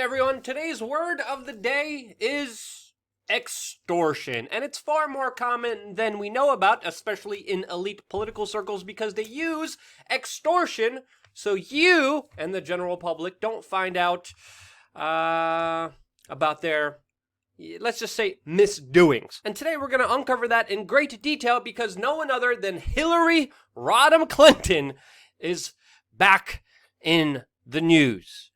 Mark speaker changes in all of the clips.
Speaker 1: everyone. Today's word of the day is extortion. And it's far more common than we know about, especially in elite political circles, because they use extortion so you and the general public don't find out about their, let's just say, misdoings. And today we're going to uncover that in great detail because no one other than Hillary Rodham Clinton is back in the news.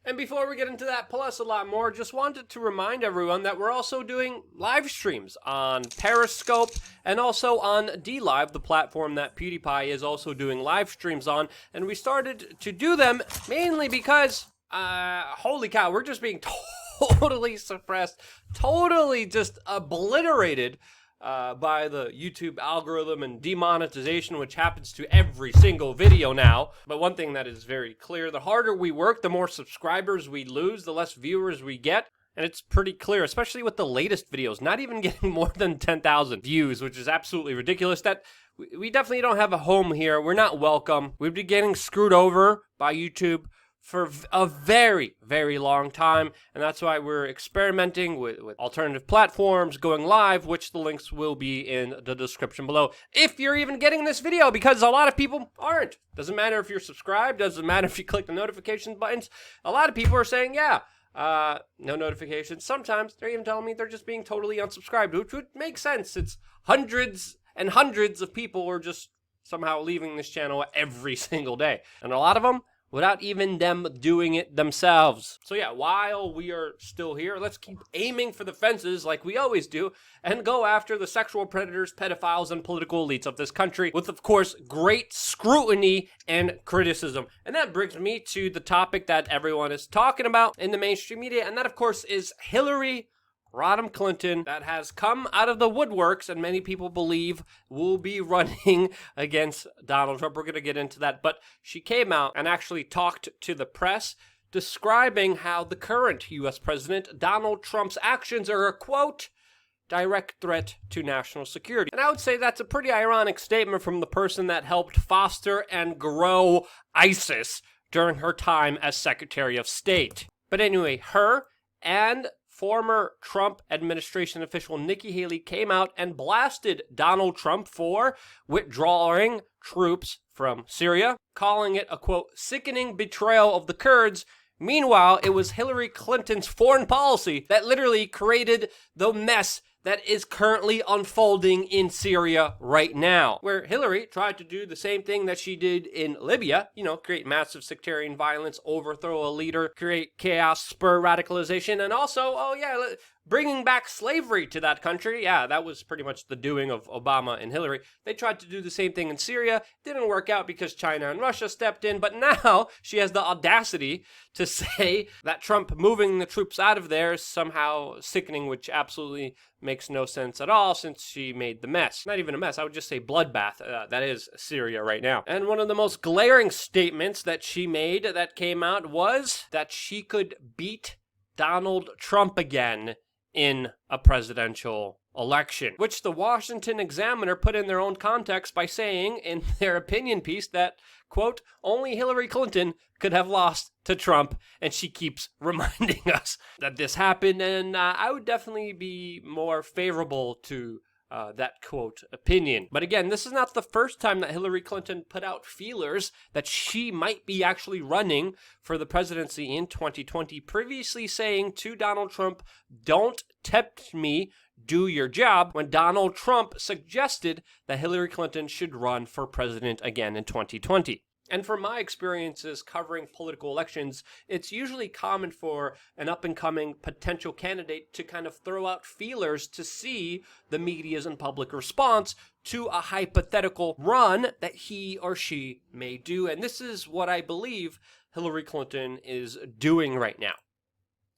Speaker 1: And before we get into that, plus a lot more, just wanted to remind everyone that we're also doing live streams on Periscope and also on DLive, the platform that PewDiePie is also doing live streams on. And we started to do them mainly because, holy cow, we're just being totally suppressed, totally just obliterated by the YouTube algorithm and demonetization, which happens to every single video now. But one thing that is very clear, the harder we work, the more subscribers we lose, the less viewers we get. And it's pretty clear, especially with the latest videos, not even getting more than 10,000 views, which is absolutely ridiculous. That we definitely don't have a home here. We're not welcome. We've been getting screwed over by YouTube for a very, very long time, and that's why we're experimenting with alternative platforms, going live, which the links will be in the description below. If you're even getting this video, because a lot of people aren't. Doesn't matter if you're subscribed, doesn't matter if you click the notification buttons. A lot of people are saying, yeah, no notifications. Sometimes they're even telling me they're just being totally unsubscribed, which would make sense. It's hundreds and hundreds of people are just somehow leaving this channel every single day, and a lot of them without even them doing it themselves. So yeah, while we are still here, let's keep aiming for the fences like we always do and go after the sexual predators, pedophiles, and political elites of this country with, of course, great scrutiny and criticism. And that brings me to the topic that everyone is talking about in the mainstream media, and that, of course, is Hillary Rodham Clinton, that has come out of the woodworks and many people believe will be running against Donald Trump. We're going to get into that, but she came out and actually talked to the press describing how the current U.S. President Donald Trump's actions are a, quote, direct threat to national security. And I would say that's a pretty ironic statement from the person that helped foster and grow ISIS during her time as Secretary of State. But anyway, her and former Trump administration official Nikki Haley came out and blasted Donald Trump for withdrawing troops from Syria, calling it a, quote, sickening betrayal of the Kurds. Meanwhile, it was Hillary Clinton's foreign policy that literally created the mess that is currently unfolding in Syria right now, where Hillary tried to do the same thing that she did in Libya, create massive sectarian violence, overthrow a leader, create chaos, spur radicalization, and also, bringing back slavery to that country. Yeah, that was pretty much the doing of Obama and Hillary. They tried to do the same thing in Syria. Didn't work out because China and Russia stepped in, but now she has the audacity to say that Trump moving the troops out of there is somehow sickening, which absolutely makes no sense at all since she made the mess. Not even a mess, I would just say bloodbath. That is Syria right now. And one of the most glaring statements that she made that came out was that she could beat Donald Trump again in a presidential election, which the Washington Examiner put in their own context by saying in their opinion piece that, quote, only Hillary Clinton could have lost to Trump, and she keeps reminding us that this happened, and I would definitely be more favorable to that, quote, opinion. But again, this is not the first time that Hillary Clinton put out feelers that she might be actually running for the presidency in 2020, previously saying to Donald Trump, don't tempt me, do your job, when Donald Trump suggested that Hillary Clinton should run for president again in 2020. And from my experiences covering political elections, it's usually common for an up-and-coming potential candidate to kind of throw out feelers to see the media's and public response to a hypothetical run that he or she may do. And this is what I believe Hillary Clinton is doing right now.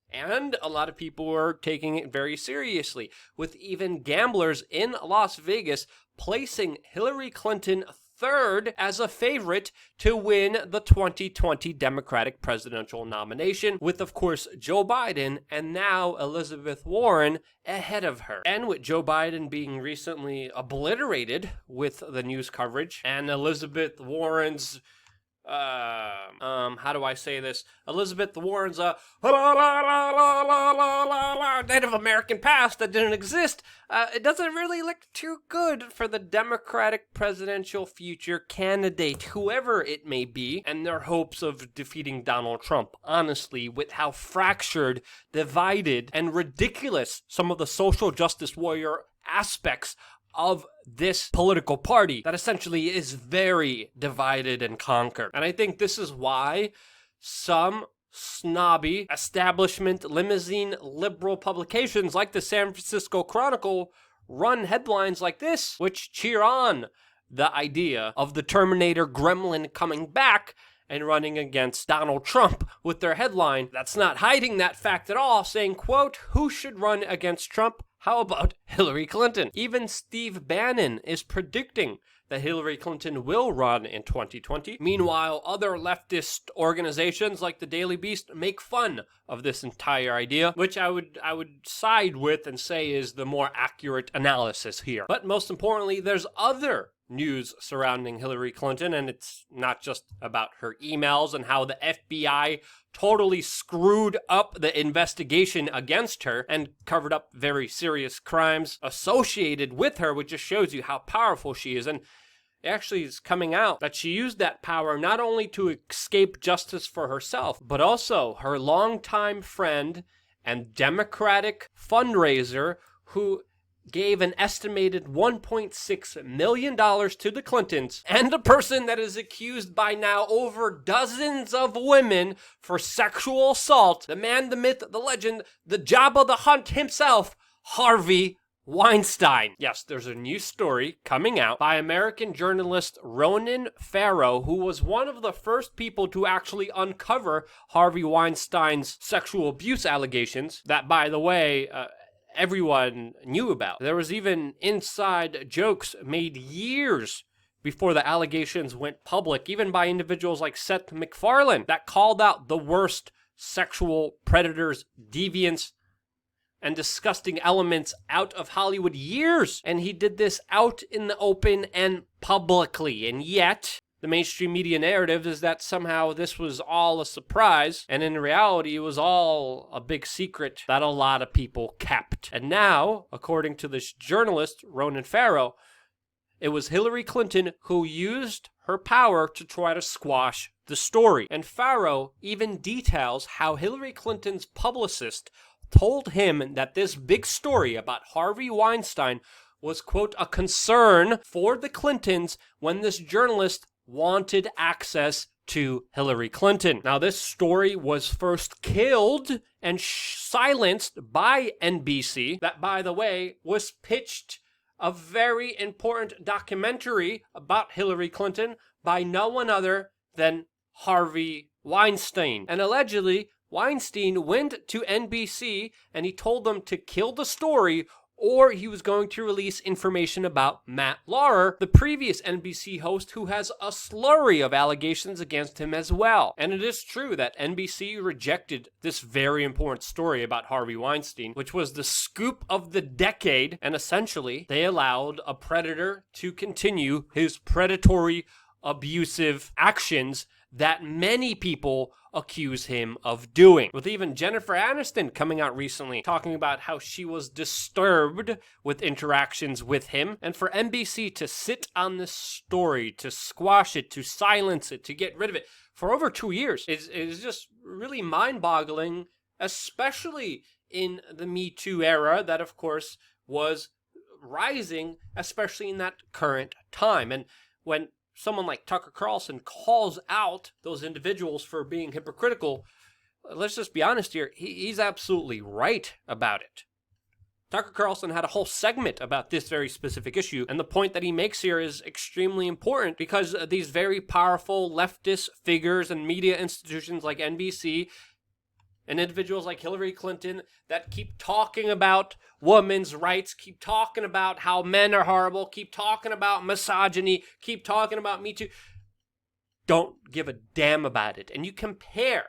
Speaker 1: And a lot of people are taking it very seriously, with even gamblers in Las Vegas placing Hillary Clinton third as a favorite to win the 2020 Democratic presidential nomination, with, of course, Joe Biden and now Elizabeth Warren ahead of her. And with Joe Biden being recently obliterated with the news coverage and Elizabeth Warren's how do I say this? Elizabeth Warren's Native American past that didn't exist. It doesn't really look too good for the Democratic presidential future candidate, whoever it may be, and their hopes of defeating Donald Trump. Honestly, with how fractured, divided, and ridiculous some of the social justice warrior aspects of this political party that essentially is very divided and conquered. And I think this is why some snobby establishment limousine liberal publications like the San Francisco Chronicle run headlines like this, which cheer on the idea of the Terminator gremlin coming back and running against Donald Trump, with their headline that's not hiding that fact at all, saying, quote, "Who should run against Trump? How about Hillary Clinton?" Even Steve Bannon is predicting that Hillary Clinton will run in 2020. Meanwhile, other leftist organizations like the Daily Beast make fun of this entire idea, which I would side with and say is the more accurate analysis here. But most importantly, there's other news surrounding Hillary Clinton, and it's not just about her emails and how the FBI totally screwed up the investigation against her and covered up very serious crimes associated with her, which just shows you how powerful she is. And it actually is coming out that she used that power not only to escape justice for herself, but also her longtime friend and Democratic fundraiser who gave an estimated $1.6 million to the Clintons, and a person that is accused by now over dozens of women for sexual assault, the man, the myth, the legend, the Jabba the Hutt himself, Harvey Weinstein. Yes, there's a new story coming out by American journalist Ronan Farrow, who was one of the first people to actually uncover Harvey Weinstein's sexual abuse allegations that, by the way, everyone knew about. There was even inside jokes made years before the allegations went public, even by individuals like Seth MacFarlane, that called out the worst sexual predators, deviants, and disgusting elements out of Hollywood years. And he did this out in the open and publicly. And yet, the mainstream media narrative is that somehow this was all a surprise, and in reality, it was all a big secret that a lot of people kept. And now, according to this journalist, Ronan Farrow, it was Hillary Clinton who used her power to try to squash the story. And Farrow even details how Hillary Clinton's publicist told him that this big story about Harvey Weinstein was, quote, a concern for the Clintons when this journalist wanted access to Hillary Clinton. Now, this story was first killed and silenced by NBC, that, by the way, was pitched a very important documentary about Hillary Clinton by no one other than Harvey Weinstein. And allegedly, Weinstein went to NBC and he told them to kill the story, or he was going to release information about Matt Lauer, the previous NBC host who has a slurry of allegations against him as well. And it is true that NBC rejected this very important story about Harvey Weinstein, which was the scoop of the decade, and essentially they allowed a predator to continue his predatory, abusive actions that many people accuse him of doing. With even Jennifer Aniston coming out recently talking about how she was disturbed with interactions with him. And for NBC to sit on this story, to squash it, to silence it, to get rid of it for over 2 years is just really mind-boggling, especially in the Me Too era that, of course, was rising, especially in that current time. And when someone like Tucker Carlson calls out those individuals for being hypocritical, let's just be honest here, he's absolutely right about it. Tucker Carlson had a whole segment about this very specific issue, and the point that he makes here is extremely important because these very powerful leftist figures and media institutions like NBC and individuals like Hillary Clinton that keep talking about women's rights, keep talking about how men are horrible, keep talking about misogyny, keep talking about Me Too, don't give a damn about it. And you compare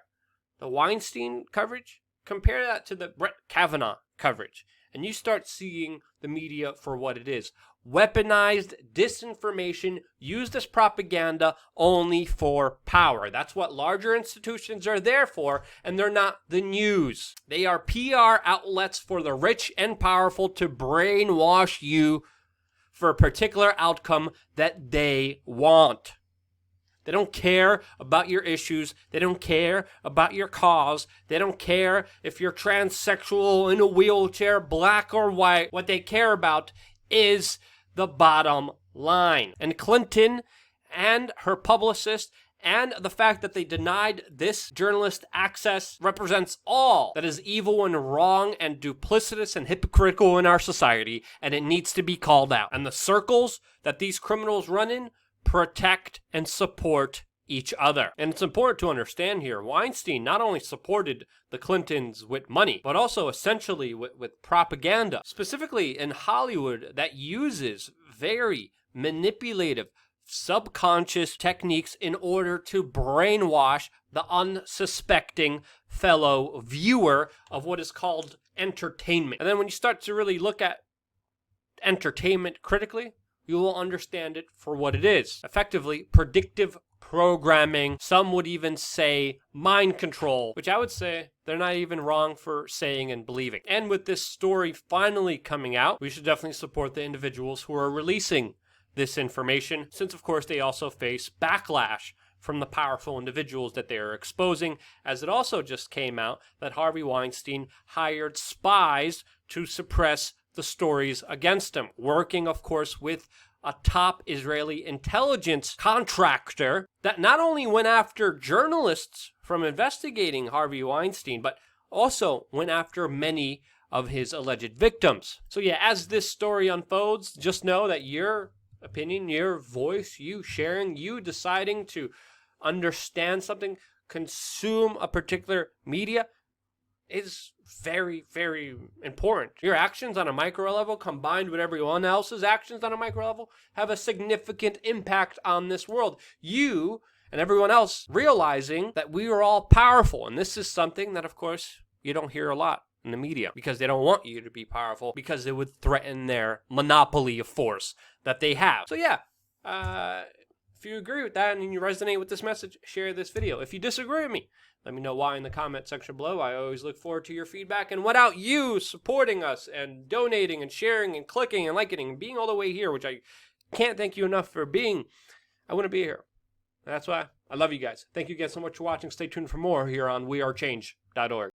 Speaker 1: the Weinstein coverage, compare that to the Brett Kavanaugh coverage, and you start seeing the media for what it is. weaponized disinformation used as propaganda only for power. That's what larger institutions are there for, and they're not the news. They are PR outlets for the rich and powerful to brainwash you for a particular outcome that they want. They don't care about your issues. They don't care about your cause. They don't care if you're transsexual, in a wheelchair, black or white. What they care about is the bottom line. And Clinton and her publicist and the fact that they denied this journalist access represents all that is evil and wrong and duplicitous and hypocritical in our society, and it needs to be called out. And the circles that these criminals run in protect and support each other. And it's important to understand here, Weinstein not only supported the Clintons with money, but also essentially with propaganda, specifically in Hollywood, that uses very manipulative, subconscious techniques in order to brainwash the unsuspecting fellow viewer of what is called entertainment. And then when you start to really look at entertainment critically, you will understand it for what it is. Effectively, predictive programming. Some would even say mind control, which I would say they're not even wrong for saying and believing. And with this story finally coming out, we should definitely support the individuals who are releasing this information, since of course they also face backlash from the powerful individuals that they are exposing, as it also just came out that Harvey Weinstein hired spies to suppress the stories against him, working, of course, with a top Israeli intelligence contractor that not only went after journalists from investigating Harvey Weinstein, but also went after many of his alleged victims. So yeah, as this story unfolds, just know that your opinion, your voice, you sharing, you deciding to understand something, consume a particular media, is very, very important. Your actions on a micro level combined with everyone else's actions on a micro level have a significant impact on this world. You and everyone else realizing that we are all powerful. And this is something that, of course, you don't hear a lot in the media, because they don't want you to be powerful, because it would threaten their monopoly of force that they have. So yeah, if you agree with that and you resonate with this message, share this video. If you disagree with me, let me know why in the comment section below. I always look forward to your feedback. And without you supporting us and donating and sharing and clicking and liking and being all the way here, which I can't thank you enough for being, I wouldn't be here. And that's why I love you guys. Thank you again so much for watching. Stay tuned for more here on wearechange.org.